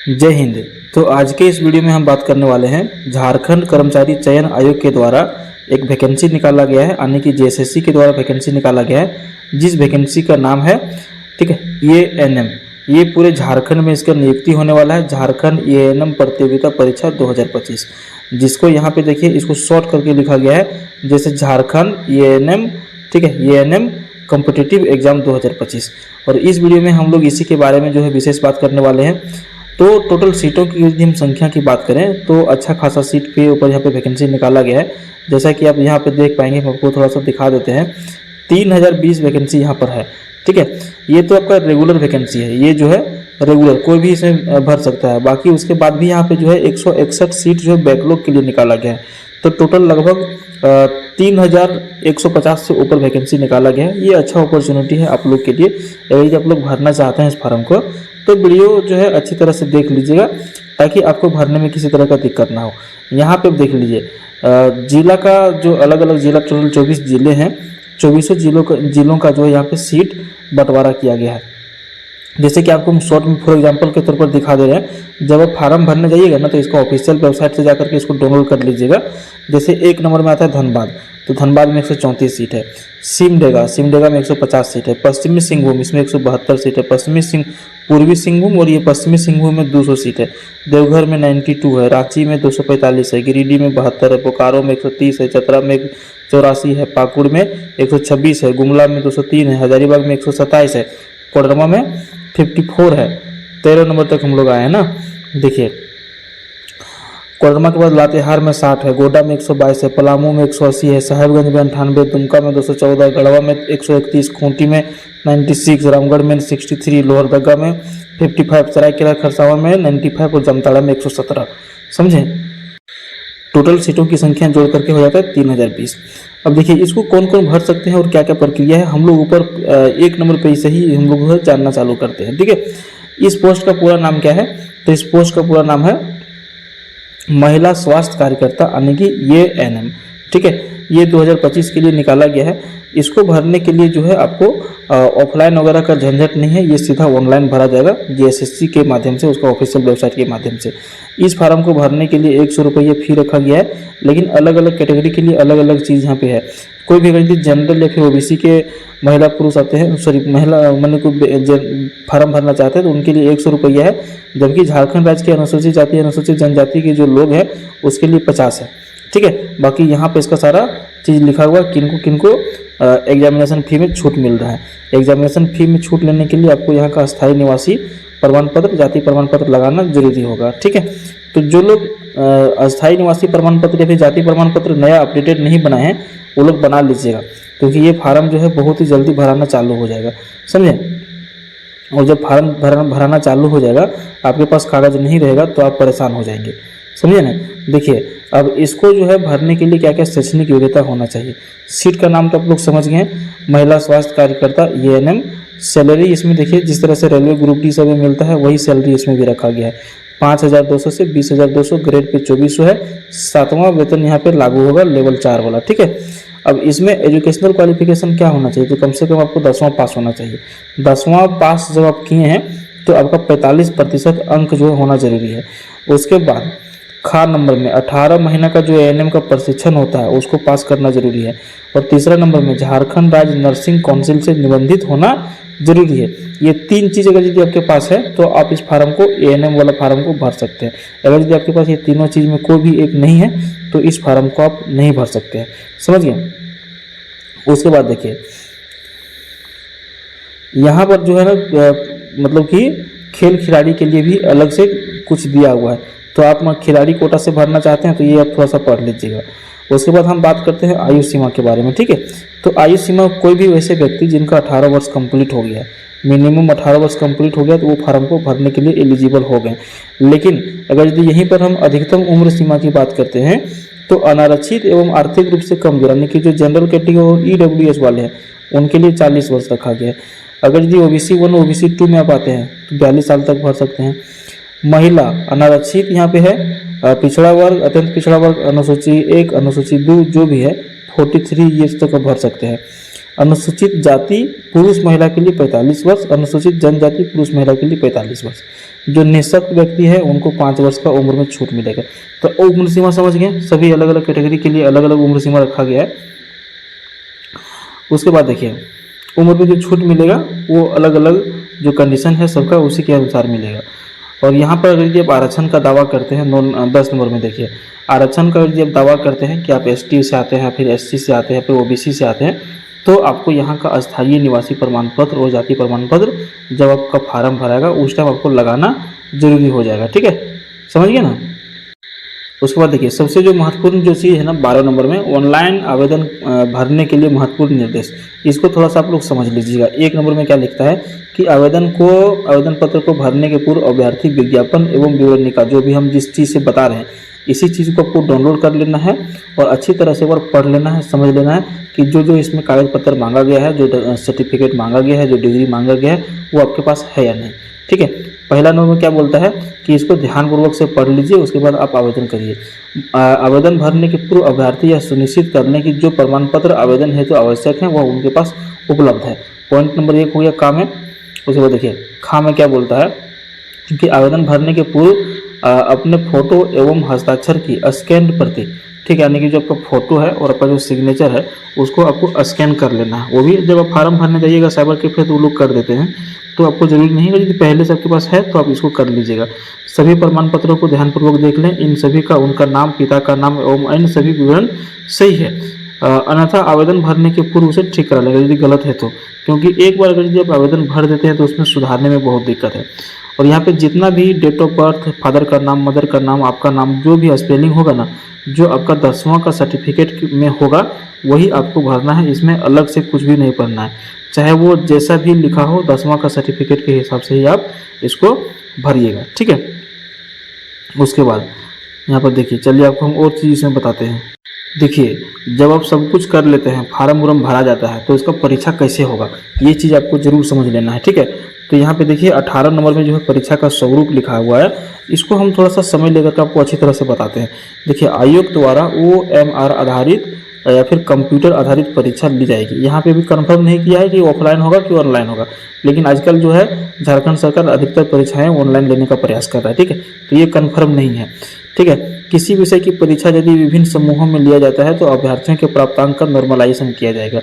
जय हिंद। तो आज के इस वीडियो में हम बात करने वाले हैं झारखंड कर्मचारी चयन आयोग के द्वारा एक वैकेंसी निकाला गया है, यानी कि जेएसएससी के द्वारा वैकेंसी निकाला गया है, जिस वैकेंसी का नाम है ठीक है एएनएम। ये पूरे झारखंड में इसका नियुक्ति होने वाला है, झारखंड एएनएम प्रतियोगिता परीक्षा 2025, जिसको यहाँ पे देखिए इसको शॉर्ट करके लिखा गया है जैसे झारखंड एएनएम, ठीक है, एएनएम कॉम्पिटिटिव एग्जाम 2025। और इस वीडियो में हम लोग इसी के बारे में जो है विशेष बात करने वाले हैं। तो टोटल सीटों की यदि हम संख्या की बात करें तो अच्छा खासा सीट के ऊपर यहाँ पे वैकेंसी निकाला गया है, जैसा कि आप यहाँ पे देख पाएंगे। हम आपको थोड़ा सा दिखा देते हैं। 3020 वैकेंसी यहाँ पर है, ठीक है। ये तो आपका रेगुलर वैकेंसी है, ये जो है रेगुलर कोई भी इसमें भर सकता है। बाकी उसके बाद भी यहाँ पे जो है 161 सीट जो है बैकलॉग के लिए निकाला गया है। तो टोटल लगभग 3150 से ऊपर वैकेंसी निकाला गया है। ये अच्छा अपॉर्चुनिटी है आप लोग के लिए। यदि आप लोग भरना चाहते हैं इस फॉर्म को तो वीडियो जो है अच्छी तरह से देख लीजिएगा, ताकि आपको भरने में किसी तरह का दिक्कत ना हो। यहाँ पे देख लीजिए जिला का जो अलग अलग जिला, टोटल 24 जिले हैं, 24 जिलों का जो है यहाँ पे सीट बंटवारा किया गया है। जैसे कि आपको हम शॉर्ट में फॉर एग्जांपल के तौर पर दिखा दे रहे हैं। जब आप फार्म भरने जाइएगा ना तो इसको ऑफिशियल वेबसाइट से जाकर के इसको डाउनलोड कर लीजिएगा। जैसे 1 नंबर में आता है धनबाद, तो धनबाद में 134 सीट है। सिमडेगा में 150 सीट है। पश्चिमी सिंहभूम, इसमें 172 सीट है। पूर्वी सिंहभूम और ये पश्चिमी सिंहभूम में 200 सीट है। देवघर में 92 है। रांची में 245 है। गिरिडीह में 72 है। बोकारो में 130 है। चतरा में 84 है। पाकुड़ में 126 है। गुमला में 203 है। हजारीबाग में 127 है। कोडरमा में 54 है। 13 नंबर तक हम लोग आए हैं ना। देखिए कोडरमा के बाद लातेहार में 60 है। गोड्डा में 122 है। पलामू में 180 है। साहेबगंज में 98, दुमका में 214, गढ़वा में 131, खूंटी में 96, रामगढ़ में 63, लोहरदगा में 55, सरायकेला खरसावां में 95 और जामताड़ा में 117। समझे? टोटल सीटों की संख्या जोड़ करके हो जाता है 3020। अब देखिए इसको कौन कौन भर सकते हैं और क्या क्या प्रक्रिया है, हम लोग ऊपर 1 नंबर पेज से ही हम लोग जानना चालू करते हैं, ठीक है। इस पोस्ट का पूरा नाम क्या है? तो इस पोस्ट का पूरा नाम है महिला स्वास्थ्य कार्यकर्ता, यानी कि एएनएम, ठीक है। ये 2025 के लिए निकाला गया है। इसको भरने के लिए जो है आपको ऑफलाइन वगैरह का झंझट नहीं है, ये सीधा ऑनलाइन भरा जाएगा जेएसएससी के माध्यम से, उसका ऑफिशियल वेबसाइट के माध्यम से। इस फार्म को भरने के लिए 100 रुपये फी रखा गया है, लेकिन अलग अलग कैटेगरी के लिए अलग अलग चीज़ यहाँ पे है। कोई भी अगर जनरल या फिर ओबीसी के महिला पुरुष आते हैं, सॉरी महिला मैंने को फार्म भरना चाहते हैं तो उनके लिए 100 रुपया है। जबकि झारखंड राज्य के अनुसूचित जाति अनुसूचित जनजाति के जो लोग हैं उसके लिए 50 है, ठीक है। बाकी यहाँ पे इसका सारा चीज़ लिखा हुआ किनको किनको एग्जामिनेशन फी में छूट मिल रहा है। एग्जामिनेशन फी में छूट लेने के लिए आपको यहाँ का अस्थायी निवासी प्रमाण पत्र, जाति प्रमाण पत्र लगाना जरूरी होगा, ठीक है। तो जो लोग अस्थायी निवासी प्रमाण पत्र या फिर जाति प्रमाण पत्र नया अपडेटेड नहीं बनाए हैं वो लोग बना लीजिएगा, क्योंकि ये फार्म जो है बहुत ही जल्दी भराना चालू हो जाएगा, समझे। और जब फार्म भराना चालू हो जाएगा, आपके पास कागज नहीं रहेगा तो आप परेशान हो जाएंगे, समझे ना। देखिए अब इसको जो है भरने के लिए क्या क्या शैक्षणिक योग्यता होना चाहिए। सीट का नाम तो आप लोग समझ गए हैं, महिला स्वास्थ्य कार्यकर्ता एएनएम। सैलरी इसमें देखिए जिस तरह से रेलवे ग्रुप डी सब में मिलता है वही सैलरी इसमें भी रखा गया है। 5200 से 20200, ग्रेड पे 2400 है। 7वां वेतन यहाँ पे लागू होगा, लेवल 4 वाला, ठीक है। अब इसमें एजुकेशनल क्वालिफिकेशन क्या होना चाहिए? तो कम से कम आपको 10वां पास होना चाहिए। 10वां पास जब आप किए हैं तो आपका 45% अंक जो होना जरूरी है। उसके बाद खा नंबर में 18 महीना का जो एएनएम का प्रशिक्षण होता है उसको पास करना जरूरी है। और तीसरा नंबर में झारखंड राज्य नर्सिंग काउंसिल से निबंधित होना जरूरी है। ये 3 चीज़ अगर यदि आपके पास है तो आप इस फार्म को, एएनएम वाला फार्म को भर सकते हैं। अगर यदि आपके पास ये तीनों चीज़ में कोई भी एक नहीं है तो इस फार्म को आप नहीं भर सकते हैं, समझ गए। उसके बाद देखिए यहाँ पर जो है ना मतलब कि खेल खिलाड़ी के लिए भी अलग से कुछ दिया हुआ है। तो आप खिलाड़ी कोटा से भरना चाहते हैं तो ये आप थोड़ा सा पढ़ लीजिएगा। उसके बाद हम बात करते हैं आयु सीमा के बारे में, ठीक है। तो आयु सीमा कोई भी वैसे व्यक्ति जिनका 18 वर्ष कंप्लीट हो गया है, मिनिमम 18 वर्ष कंप्लीट हो गया तो वो फार्म को भरने के लिए एलिजिबल हो गए। लेकिन अगर यदि यहीं पर हम अधिकतम उम्र सीमा की बात करते हैं तो अनारक्षित एवं आर्थिक रूप से कमजोर, यानी कि जो जनरल कैटेगरी और ईडब्ल्यूएस वाले हैं उनके लिए 40 वर्ष रखा गया है। अगर यदि ओबीसी 1 ओबीसी 2 में आप आते हैं तो 42 साल तक भर सकते हैं। महिला अनारक्षित यहाँ पे है, पिछड़ा वर्ग, अत्यंत पिछड़ा वर्ग, अनुसूची 1, अनुसूची 2 जो भी है 43 ईयर्स तक भर सकते हैं। अनुसूचित जाति पुरुष महिला के लिए 45 वर्ष, अनुसूचित जनजाति पुरुष महिला के लिए 45 वर्ष। जो निःशक्त व्यक्ति है उनको 5 वर्ष का उम्र में छूट मिलेगा। तो उम्र सीमा समझ गए, सभी अलग अलग कैटेगरी के लिए अलग अलग उम्र सीमा रखा गया है। उसके बाद देखिए उम्र में जो छूट मिलेगा वो अलग अलग जो कंडीशन है सबका उसी के अनुसार मिलेगा। और यहाँ पर अगर यदि आप आरक्षण का दावा करते हैं 10 नंबर में देखिए, आरक्षण का यदि आप दावा करते हैं कि आप ST से आते हैं, फिर SC से आते हैं, फिर OBC से आते हैं, तो आपको यहाँ का अस्थायी निवासी प्रमाण पत्र और जाति प्रमाण पत्र जब आपका फार्म भराएगा उस टाइम आपको लगाना जरूरी हो जाएगा। ठीक है, समझ गए ना। उसके बाद देखिए सबसे जो महत्वपूर्ण जो चीज़ है ना 12 नंबर में, ऑनलाइन आवेदन भरने के लिए महत्वपूर्ण निर्देश, इसको थोड़ा सा आप लोग समझ लीजिएगा। 1 नंबर में क्या लिखता है कि आवेदन पत्र को भरने के पूर्व अभ्यर्थी विज्ञापन एवं विवरणी का, जो भी हम जिस चीज़ से बता रहे हैं इसी चीज़ को आपको डाउनलोड कर लेना है और अच्छी तरह से एक बार पढ़ लेना है, समझ लेना है कि जो जो इसमें कागज पत्र मांगा गया है, जो सर्टिफिकेट मांगा गया है, जो डिग्री मांगा गया है वो आपके पास है या नहीं। ठीक है, पहला नंबर में क्या बोलता है कि इसको ध्यानपूर्वक से पढ़ लीजिए, उसके बाद आप आवेदन करिए। आवेदन भरने के पूर्व अभ्यर्थी यह सुनिश्चित करने की जो प्रमाण पत्र आवेदन हेतु आवश्यक है वह उनके पास उपलब्ध है। पॉइंट नंबर 1 हो गया का में। उसके बाद देखिए खा में क्या बोलता है कि आवेदन भरने के पूर्व अपने फोटो एवं हस्ताक्षर की स्कैन प्रति, ठीक है, यानी कि जो आपका फोटो है और आपका जो सिग्नेचर है उसको आपको स्कैन कर लेना है। वो भी जब आप फार्म भरने जाइएगा साइबर कैफे तो वो लोग कर देते हैं, तो आपको जरूरी नहीं है, यदि पहले से आपके पास है तो आप इसको कर लीजिएगा। सभी प्रमाण पत्रों को ध्यानपूर्वक देख लें, इन सभी का उनका नाम, पिता का नाम एवं अन्य सभी विवरण सही है, अन्यथा आवेदन भरने के पूर्व उसे ठीक करा लेगा यदि गलत है तो, क्योंकि एक बार अगर यदि आप आवेदन भर देते हैं तो उसमें सुधारने में बहुत दिक्कत है। और यहाँ पे जितना भी डेट ऑफ बर्थ, फादर का नाम, मदर का नाम, आपका नाम, जो भी स्पेलिंग होगा ना, जो आपका 10वां का सर्टिफिकेट में होगा वही आपको भरना है, इसमें अलग से कुछ भी नहीं पढ़ना है, चाहे वो जैसा भी लिखा हो 10वां का सर्टिफिकेट के हिसाब से ही आप इसको भरिएगा। ठीक है, उसके बाद यहाँ पर देखिए, चलिए आपको हम और चीज़ इसमें बताते हैं। देखिए जब आप सब कुछ कर लेते हैं, फार्म वुरम भरा जाता है, तो इसका परीक्षा कैसे होगा ये चीज़ आपको जरूर समझ लेना है। ठीक है, तो यहाँ पे देखिए 18 नंबर में जो है परीक्षा का स्वरूप लिखा हुआ है, इसको हम थोड़ा सा समय लेकर के आपको अच्छी तरह से बताते हैं। देखिए आयोग द्वारा OMR आधारित या फिर कंप्यूटर आधारित परीक्षा ली जाएगी। यहाँ पे भी कंफर्म नहीं किया है कि ऑफलाइन होगा कि ऑनलाइन होगा, लेकिन आजकल जो है झारखंड सरकार अधिकतर परीक्षाएं ऑनलाइन लेने का प्रयास कर रहा है। ठीक है, तो ये कंफर्म नहीं है। ठीक है, किसी विषय की परीक्षा यदि विभिन्न समूहों में लिया जाता है तो अभ्यर्थियों के प्राप्तांक का नॉर्मलाइजेशन किया जाएगा।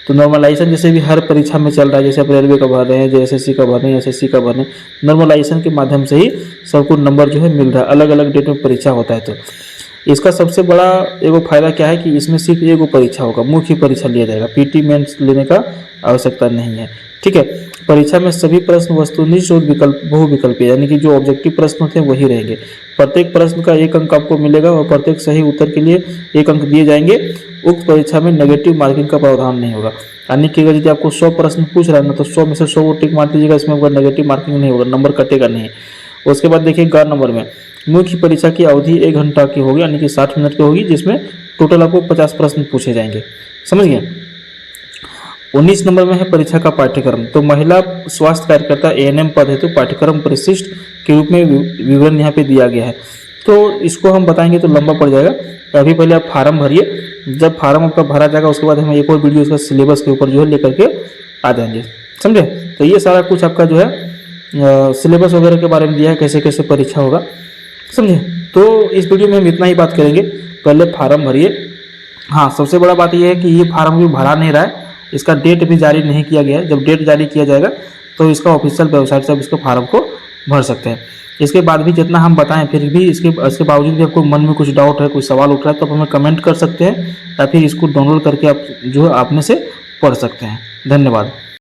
तो नॉर्मलाइजेशन जैसे भी हर परीक्षा में चल रहा है, जैसे आप रेलवे का भर रहे हैं, जो SSC का भर रहे हैं, SSC का भर रहे हैं, नॉर्मलाइजेशन के माध्यम से ही सबको नंबर जो है मिल रहा है, अलग अलग डेट में परीक्षा होता है। तो इसका सबसे बड़ा एगो फायदा क्या है कि इसमें सिर्फ एगो परीक्षा होगा, मुख्य परीक्षा लिया जाएगा, PT मेंस लेने का आवश्यकता नहीं है। ठीक है, परीक्षा में सभी प्रश्न वस्तुनिष्ठ और विकल्प बहुविकल्पीय, यानी कि जो ऑब्जेक्टिव प्रश्न होते हैं वही रहेंगे। प्रत्येक प्रश्न का 1 अंक आपको मिलेगा और प्रत्येक सही उत्तर के लिए 1 अंक दिए जाएंगे। उक्त परीक्षा में नेगेटिव मार्किंग का प्रावधान नहीं होगा, यानी कि अगर यदि आपको 100 प्रश्न पूछ रहा है ना तो 100 में से 100 को टिक मार दीजिएगा, इसमें आपका नेगेटिव मार्किंग नहीं होगा, नंबर कटेगा नहीं। उसके बाद देखिए 11 नंबर में मुख्य परीक्षा की अवधि 1 घंटा की होगी, यानी कि 60 मिनट की होगी, जिसमें टोटल आपको 50 प्रश्न पूछे जाएंगे। समझ गए। 19 नंबर में है परीक्षा का पाठ्यक्रम। तो महिला स्वास्थ्य कार्यकर्ता ANM पद है तो पाठ्यक्रम परिशिष्ट के रूप में विवरण यहाँ पे दिया गया है, तो इसको हम बताएंगे तो लंबा पड़ जाएगा। अभी पहले आप फार्म भरिए, जब फार्म आपका भरा जाएगा उसके बाद हम एक और वीडियो इसका सिलेबस के ऊपर जो है लेकर के आ जाएंगे। समझे। तो ये सारा कुछ आपका जो है सिलेबस वगैरह के बारे में दिया है, कैसे कैसे परीक्षा होगा। समझे। तो इस वीडियो में हम इतना ही बात करेंगे। पहले फार्म भरिए। हाँ, सबसे बड़ा बात यह है कि ये फार्म भी भरा नहीं रहा है, इसका डेट भी जारी नहीं किया गया है। जब डेट जारी किया जाएगा तो इसका ऑफिशियल वेबसाइट से आप इसको फार्म को भर सकते हैं। इसके बाद भी जितना हम बताएं फिर भी इसके बावजूद भी आपको मन में कुछ डाउट है, कोई सवाल उठ रहा है तो आप हमें कमेंट कर सकते हैं या फिर इसको डाउनलोड करके आप जो है अपने से पढ़ सकते हैं। धन्यवाद।